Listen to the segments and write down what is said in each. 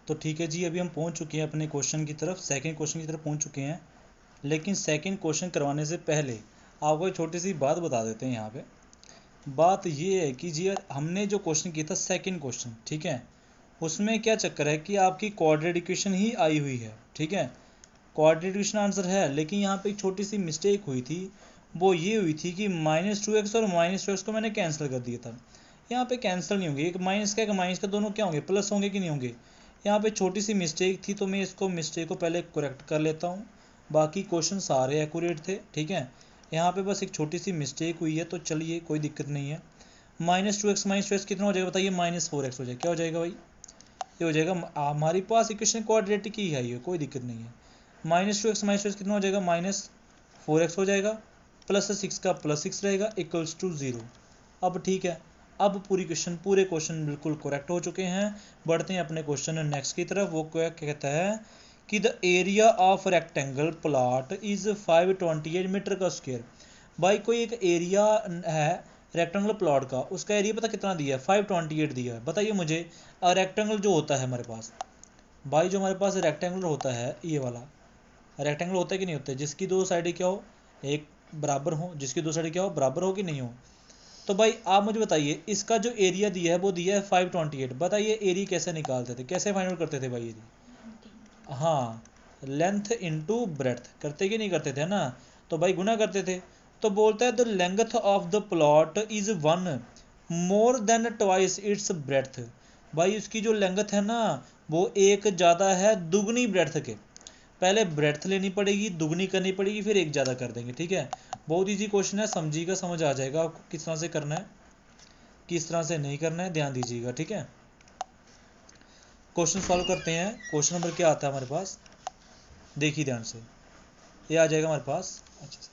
तो ठीक है जी, अभी हम पहुंच चुके हैं अपने क्वेश्चन की तरफ, सेकंड क्वेश्चन की तरफ पहुंच चुके हैं। लेकिन सेकंड क्वेश्चन करवाने से पहले आपको एक छोटी सी बात बता देते हैं यहाँ पे। बात ये है कि जी हमने जो क्वेश्चन किया था सेकंड क्वेश्चन, ठीक है, उसमें क्या चक्कर है कि आपकी क्वाड्रेटिक इक्वेशन ही आई हुई है, ठीक है, क्वाड्रेटिक इक्वेशन आंसर है। लेकिन यहाँ पे एक छोटी सी मिस्टेक हुई थी, वो ये हुई थी कि -2x और -2x को मैंने कैंसिल कर दिया था। यहाँ पे कैंसिल नहीं होंगे, एक माइनस का दोनों क्या होंगे, प्लस होंगे कि नहीं होंगे। यहाँ पे छोटी सी मिस्टेक थी, तो मैं इसको मिस्टेक को पहले करेक्ट कर लेता हूँ। बाकी क्वेश्चन सारे एक्यूरेट थे, ठीक है, यहाँ पे बस एक छोटी सी मिस्टेक हुई है, तो चलिए कोई दिक्कत नहीं है। -2x कितना हो जाएगा बताइए, -4x हो जाएगा। क्या हो जाएगा भाई, ये हो जाएगा, हमारे पास इक्वेशन क्वाड्रेटिक ही है, ये कोई दिक्कत नहीं है। -2x कितना हो जाएगा, -4x हो जाएगा, +6 का +6 रहेगा, =0। अब ठीक है, अब पूरे क्वेश्चन बिल्कुल करेक्ट हो चुके हैं। बढ़ते हैं अपने क्वेश्चन नेक्स्ट की तरफ। वो क्या कहता है कि the area of rectangle plot is 528 meter का स्क्वायर। भाई कोई एक एरिया है रेक्टेंगल प्लॉट का, उसका एरिया पता कितना दिया है, 528 दिया है। बताइए मुझे, रेक्टेंगल जो होता है हमारे पास, भाई जो हमारे पास रेक्टेंगल होता है, ये वाला रेक्टेंगल होता है कि नहीं होता है, जिसकी दो साइडें क्या हो, एक बराबर हो, जिसकी दो साइडें क्या हो, बराबर हो कि नहीं हो। तो भाई आप मुझे बताइए, इसका जो एरिया दिया है वो दिया है 528। बताइए एरिया कैसे निकालते थे, कैसे फाइंड आउट करते थे भाई एरिया, हाँ, लेंथ इनटू ब्रेड्थ करते कि नहीं करते थे ना, तो भाई गुना करते थे। तो बोलता है the length of the plot is 1 more than twice its breadth. भाई उसकी जो लेंथ है ना, वो एक ज़्यादा है दुगनी ब्रेड्थ के। पहले ब्रेड्थ लेनी पड़ेगी, दुगनी करनी पड़ेगी, फिर एक ज़्यादा कर देंगे, ठीक है। बहुत ईजी क्वेश्चन है, समझिएगा, समझ आ जाएगा आपको किस तरह से करना है, किस तरह से नहीं करना है, ध्यान दीजिएगा, ठीक है। क्वेश्चन सॉल्व करते हैं। क्वेश्चन नंबर क्या आता है हमारे पास, देखिए ध्यान से, ये आ जाएगा हमारे पास, अच्छा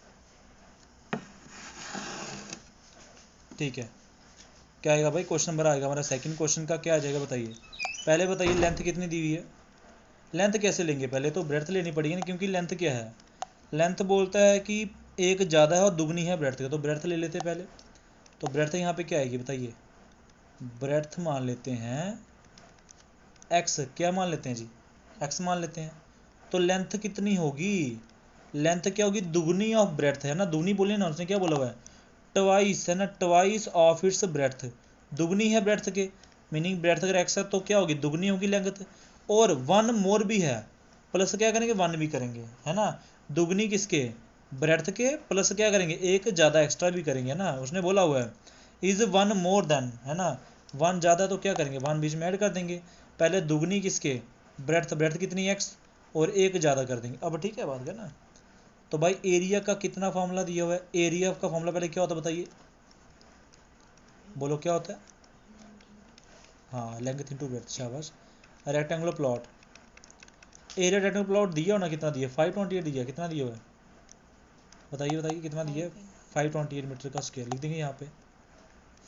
ठीक है। क्या आएगा भाई, क्वेश्चन नंबर आएगा हमारा सेकंड क्वेश्चन का, क्या आ जाएगा बताइए। पहले बताइए लेंथ कितनी दी हुई है, लेंथ कैसे लेंगे, पहले तो ब्रेड्थ लेनी पड़ेगी ना, क्योंकि लेंथ क्या है, लेंथ बोलता है कि एक ज़्यादा है और दुगनी है ब्रेड्थ का, तो ब्रेड्थ ले लेते हैं पहले। तो ब्रेड्थ यहाँ पे क्या आएगी बताइए, ब्रेड्थ मान लेते हैं एक्स, क्या मान लेते हैं जी, एक्स मान लेते हैं। तो लेंथ कितनी होगी, लेंथ क्या होगी, दुगनी ऑफ ब्रेड्थ है ना, दुगनी बोलिए ना, उसने क्या बोला हुआ है, ट्वाइस है ना, ट्वाइस ऑफ इट्स ब्रेड्थ, दुगनी है ब्रेड्थ के, मीनिंग ब्रेड्थ अगर एक्स है तो क्या होगी, दुगनी होगी लेंथ। और 1 मोर भी है, प्लस क्या करेंगे, 1 भी करेंगे, है ना, दुगनी किसके, ब्रेड्थ के, प्लस क्या करेंगे, एक ज़्यादा एक्स्ट्रा भी करेंगे ना, उसने बोला हुआ है इज 1 मोर देन, है ना, 1 ज़्यादा तो क्या करेंगे, 1 बीच में ऐड कर देंगे। पहले दुगनी किसके, ब्रेड्थ, ब्रेड्थ कितनी एक्स, और एक ज़्यादा कर देंगे। अब ठीक है बात है ना। तो भाई एरिया का कितना फॉर्मूला दिया हुआ है, एरिया का फॉर्मूला पहले क्या होता है बताइए, बोलो क्या होता है, हाँ, लेंथ इनटू ब्रेड्थ, शाबाश। Rectangular plot, area rectangular plot दिया हो ना, कितना दिया, 528 दिया, कितना दिया हुआ है बताइए, बताइए कितना दिया है, 528 मीटर का स्क्वायर लिख देंगे यहाँ पे,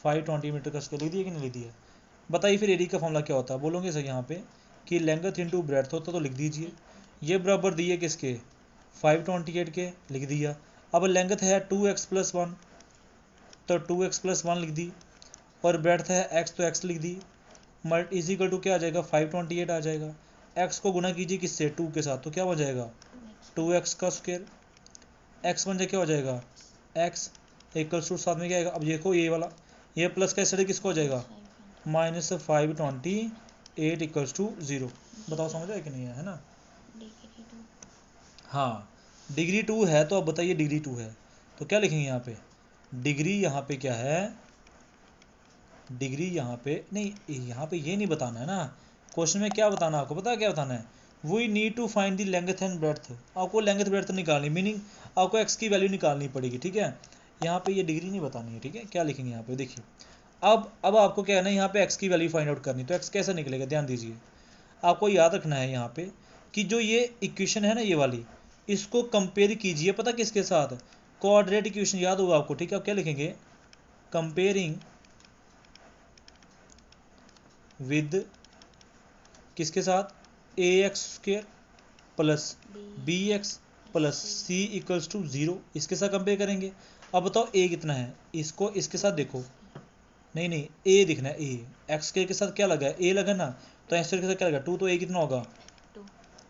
520 मीटर का स्क्वायर लिख दिया कि नहीं लिख दिया। बताइए फिर एरिया का फॉर्मूला क्या होता है, बोलोगे सर यहाँ पे कि लेंथ इनटू ब्रेड्थ होता, तो लिख दीजिए, ये बराबर दिए किसके, 528 के, लिख दिया। अब लेंथ है 2x + 1, तो 2x + 1 लिख दी, और ब्रेड्थ है x, तो x लिख दी, मल्ट इज इक्वल टू क्या आ जाएगा, 528 आ जाएगा। x को गुना कीजिए किससे, 2 के साथ, तो क्या हो जाएगा, 2x का स्क्वायर, x बन जाए क्या हो जाएगा, x इक्वल्स टू, साथ में क्या आएगा, अब देखो ये वाला, ये प्लस का स्टडी किसको हो जाएगा, -528 इक्वल्स टू 0। बताओ समझ आया कि नहीं है ना, हाँ, डिग्री 2 है, तो अब बताइए डिग्री 2 है तो क्या लिखेंगे यहाँ पे, डिग्री यहाँ पे क्या है, डिग्री यहाँ पे नहीं, यहाँ पे ये नहीं बताना है ना, क्वेश्चन में क्या बताना है आपको, पता है क्या बताना है, we need to find the length and breadth. आपको लेंथ ब्रेड्थ निकालनी, मीनिंग आपको एक्स की वैल्यू निकालनी पड़ेगी, ठीक है। यहाँ पे ये डिग्री नहीं बतानी है, ठीक है। क्या लिखेंगे यहाँ पे देखिए, अब आपको क्या है ना, यहाँ पे एक्स की वैल्यू फाइंड आउट करनी, तो एक्स कैसे निकलेगा, ध्यान दीजिए, आपको याद रखना है यहाँ पे कि जो ये इक्वेशन है ना, ये वाली, इसको कंपेयर कीजिए, पता किसके साथ, कोऑर्डिनेट इक्वेशन, याद होगा आपको, ठीक है। अब क्या लिखेंगे, कंपेयरिंग विद किसके साथ, a x square plus b x plus c equals to 0, इसके साथ कंपेयर करेंगे। अब बताओ ए कितना है, इसको इसके साथ देखो, नहीं नहीं, ए दिखना है, ए एक्स स्क्वायर के साथ क्या लगा है, ए लगा ना, तो एक्स स्क्वायर के साथ क्या लगा, 2, तो ए कितना होगा 2।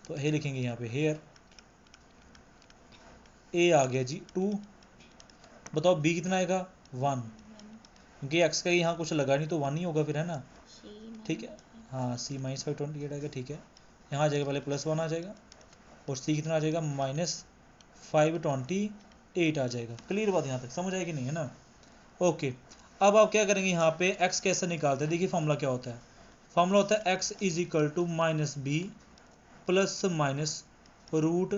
तो ए लिखेंगे यहाँ पे, हेयर ए आ गया जी 2। बताओ बी कितना आएगा 1, क्योंकि एक्स का यहाँ कुछ लगा नहीं तो 1 ही होगा फिर, है ना। ठीक है, हाँ सी -528 आएगा, ठीक है। यहाँ आ जाएगा पहले +1 आ जाएगा, और सी कितना आ जाएगा -528 आ जाएगा। क्लियर बात यहाँ तक समझ आएगी नहीं, है ना। ओके, अब आप क्या करेंगे यहाँ पे, x कैसे निकालते हैं, देखिए फॉर्मूला क्या होता है। फॉर्मूला होता है x = -b plus minus root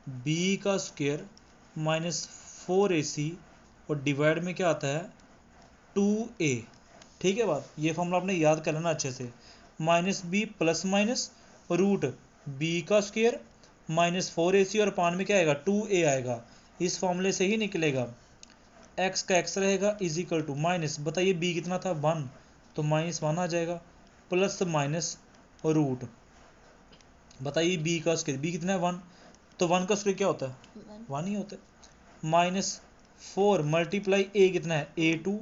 b का स्क्वायर -4ac, और डिवाइड में क्या आता है 2a। ठीक है बात, ये फॉर्मूला आपने याद कर लेना अच्छे से। -b plus minus root b का स्क्वायर -4ac, और पान में क्या आएगा 2a आएगा। इस फॉर्मूले से ही निकलेगा, x का x रहेगा = माइनस, बताइए b कितना था 1, तो -1 आ जाएगा, प्लस माइनस रूट, बताइए b का स्क्वायर, b कितना है 1, तो 1 का स्क्वायर क्या होता है 1 ही होता है, -4 मल्टीप्लाई a कितना है a2,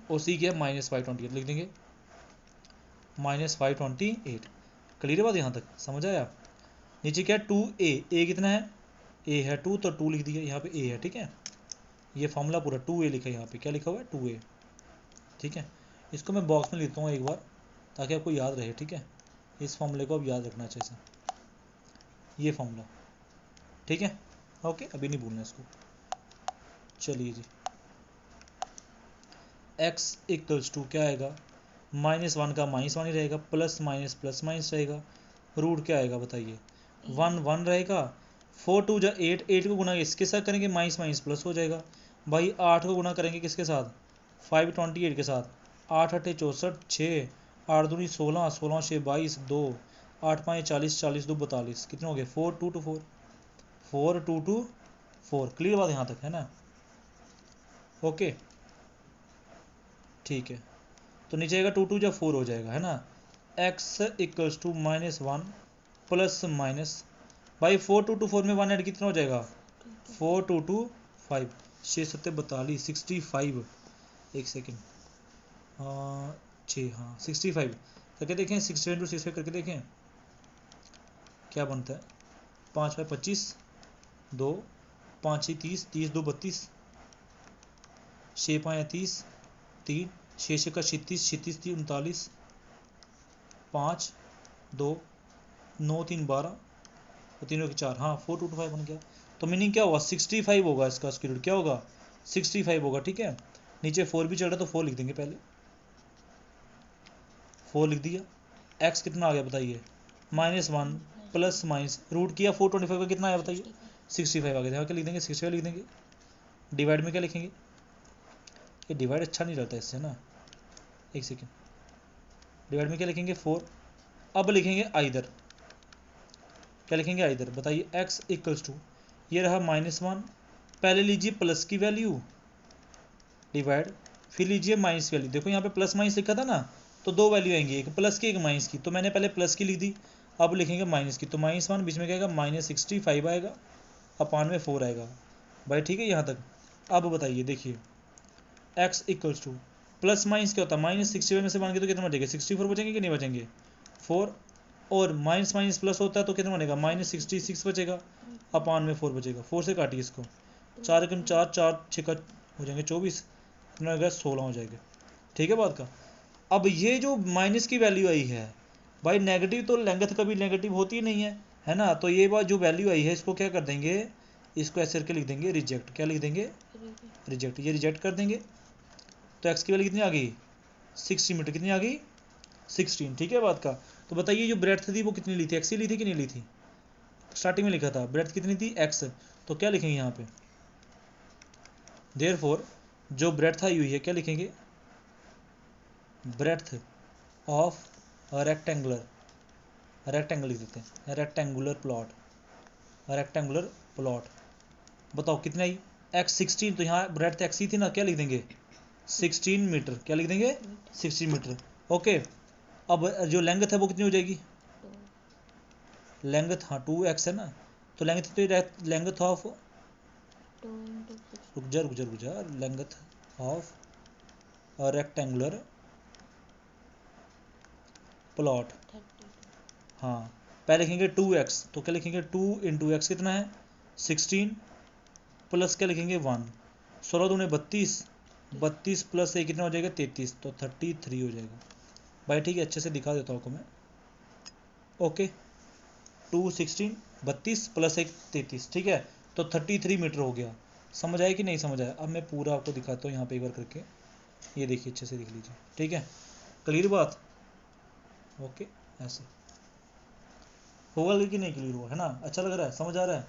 और c क्या है -528 लिख देंगे, -528। क्लियर बात यहाँ तक समझ आया। नीचे क्या है 2a, a कितना है a है 2, तो 2 लिख दिया, यहाँ पे a है, ठीक है। ये फॉर्मूला पूरा 2a लिखा है, यहाँ पे क्या लिखा हुआ है 2a, ठीक है। इसको मैं बॉक्स में लिखता हूँ एक बार ताकि आपको याद रहे, ठीक है। इस फॉर्मूले को अब याद रखना अच्छे से, ये फॉर्मूला, ठीक है। ओके, अभी नहीं भूलना इसको। चलिए जी, x = क्या आएगा, -1 का -1 ही रहेगा, प्लस माइनस रहेगा, रूट क्या आएगा बताइए 1 रहेगा, 4 2 जा 8, 8 को गुना इसके साथ करेंगे माइनस प्लस हो जाएगा भाई, 8 को गुना करेंगे किसके साथ 528 के साथ, 8 8 64, 6 8 दूनी 16, 16 6 22, 2 8 5 40, 40 2 42, कितने हो गए 4 2 2 4, 4 2 2 4। क्लियर बात यहाँ तक, है ना। ओके ठीक है, तो नीचे आएगा 2 2 जा 4 हो जाएगा, है ना। x = -1 प्लस माइनस, भाई 4 2 2 4 में 1 ऐड कितना हो जाएगा 4 2 2 5, 6 7 42, 65, एक सेकेंड, 6, हाँ 65 करके देखें, 6 × 65 करके देखें क्या बनता है, 5 5 25, 2 5 6 30, 30 2 32, 6 5 30, 3 6 6 का 36, 36 3 39, 5 2 9 3 12, और 3 के 4, हाँ 4 2 2 5 बन गया। तो मीनिंग क्या होगा 65 होगा, इसका स्क्वायर रूट क्या होगा 65 होगा, ठीक है। नीचे 4 भी चल रहा है तो 4 लिख देंगे, पहले 4 लिख दिया। x कितना आ गया बताइए -1 प्लस माइनस रूट किया 425 का कितना आया बताइए 65 आ गया, यहाँ क्या लिख देंगे 65 लिख देंगे। डिवाइड में क्या लिखेंगे, ये डिवाइड अच्छा नहीं रहता इससे ना, एक सेकेंड, डिवाइड में क्या लिखेंगे 4। अब लिखेंगे आइदर, क्या लिखेंगे आइदर, बताइए x = ये रहा -1, पहले लीजिए प्लस की वैल्यू डिवाइड, फिर लीजिए माइनस की वैल्यू। देखो यहाँ पे प्लस माइनस लिखा था ना, तो दो वैल्यू आएंगी, एक प्लस की एक माइनस की, तो मैंने पहले प्लस की लिख दी, अब लिखेंगे माइनस की, तो -1 बीच में क्या आएगा -65 आएगा, अपान में 4 आएगा भाई, ठीक है यहाँ तक। अब बताइए देखिए x = प्लस माइनस क्या होता है -65 में से मान के तो कितना बचेगा 64 बचेंगे कि नहीं बचेंगे 4, और माइनस माइनस प्लस होता है तो कितना बनेगा -66 बचेगा, अपान में 4 बचेगा, 4 से काटिए इसको, 4 × 4 4 6 का हो जाएंगे 24, कितना हो गया 16 हो जाएगा, ठीक है बात का। अब ये जो माइनस की वैल्यू आई है भाई, नेगेटिव तो लेंथ कभी नेगेटिव होती ही नहीं है ना, तो ये बात जो वैल्यू आई है इसको क्या कर देंगे, इसको ऐसे करके लिख देंगे रिजेक्ट, क्या लिख देंगे रिजेक्ट, ये रिजेक्ट कर देंगे। तो x की वैल्यू कितनी आ गई 60 मीटर, कितनी आ गई 16, ठीक है बात का। तो बताइए जो ब्रेड्थ थी वो कितनी ली थी, x ही ली थी कि नहीं ली थी, स्टार्टिंग में लिखा था ब्रेड्थ कितनी थी x, तो क्या लिखेंगे यहाँ पे देयरफॉर जो ब्रेड्थ आई हुई है क्या लिखेंगे, ब्रेड्थ ऑफ रेक्टेंगुलर, रेक्टेंगल लिख देते हैं, रेक्टेंगुलर प्लॉट, बताओ कितनी आई x 16, तो यहाँ ब्रेड्थ x ही थी ना, क्या लिख देंगे 16 मीटर, क्या लिख देंगे 16 मीटर। ओके, अब जो लेंथ है वो कितनी हो जाएगी, लेंथ हाँ 2x है ना, तो लेंथ ऑफ, रुक जा, लेंथ ऑफ रेक्टेंगुलर प्लॉट। हाँ, पहले लिखेंगे 2x, तो क्या लिखेंगे 2 × x कितना है 16, प्लस क्या लिखेंगे 1, 16 दूने 32, 32 प्लस 1 कितना हो जाएगा 33, तो 33 हो जाएगा भाई। ठीक है, अच्छे से दिखा देता हूँ आपको मैं। ओके, 2 16 32 प्लस 1 33, ठीक है, तो 33 मीटर हो गया। समझ आया कि नहीं समझ आया? अब मैं पूरा आपको दिखाता हूँ यहाँ पे एक बार करके, ये देखिए अच्छे से देख लीजिए। ठीक है, क्लियर बात? ओके, ऐसे होगा कि नहीं क्लियर हुआ है ना? अच्छा लग रहा है, समझ आ रहा है?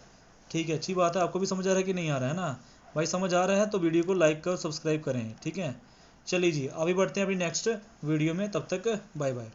ठीक है, अच्छी बात है। आपको भी समझ आ रहा है कि नहीं आ रहा है ना भाई? समझ आ रहा है तो वीडियो को लाइक कर सब्सक्राइब करें। ठीक है, चलिए जी, अभी बढ़ते हैं अपनी नेक्स्ट वीडियो में, तब तक बाय बाय।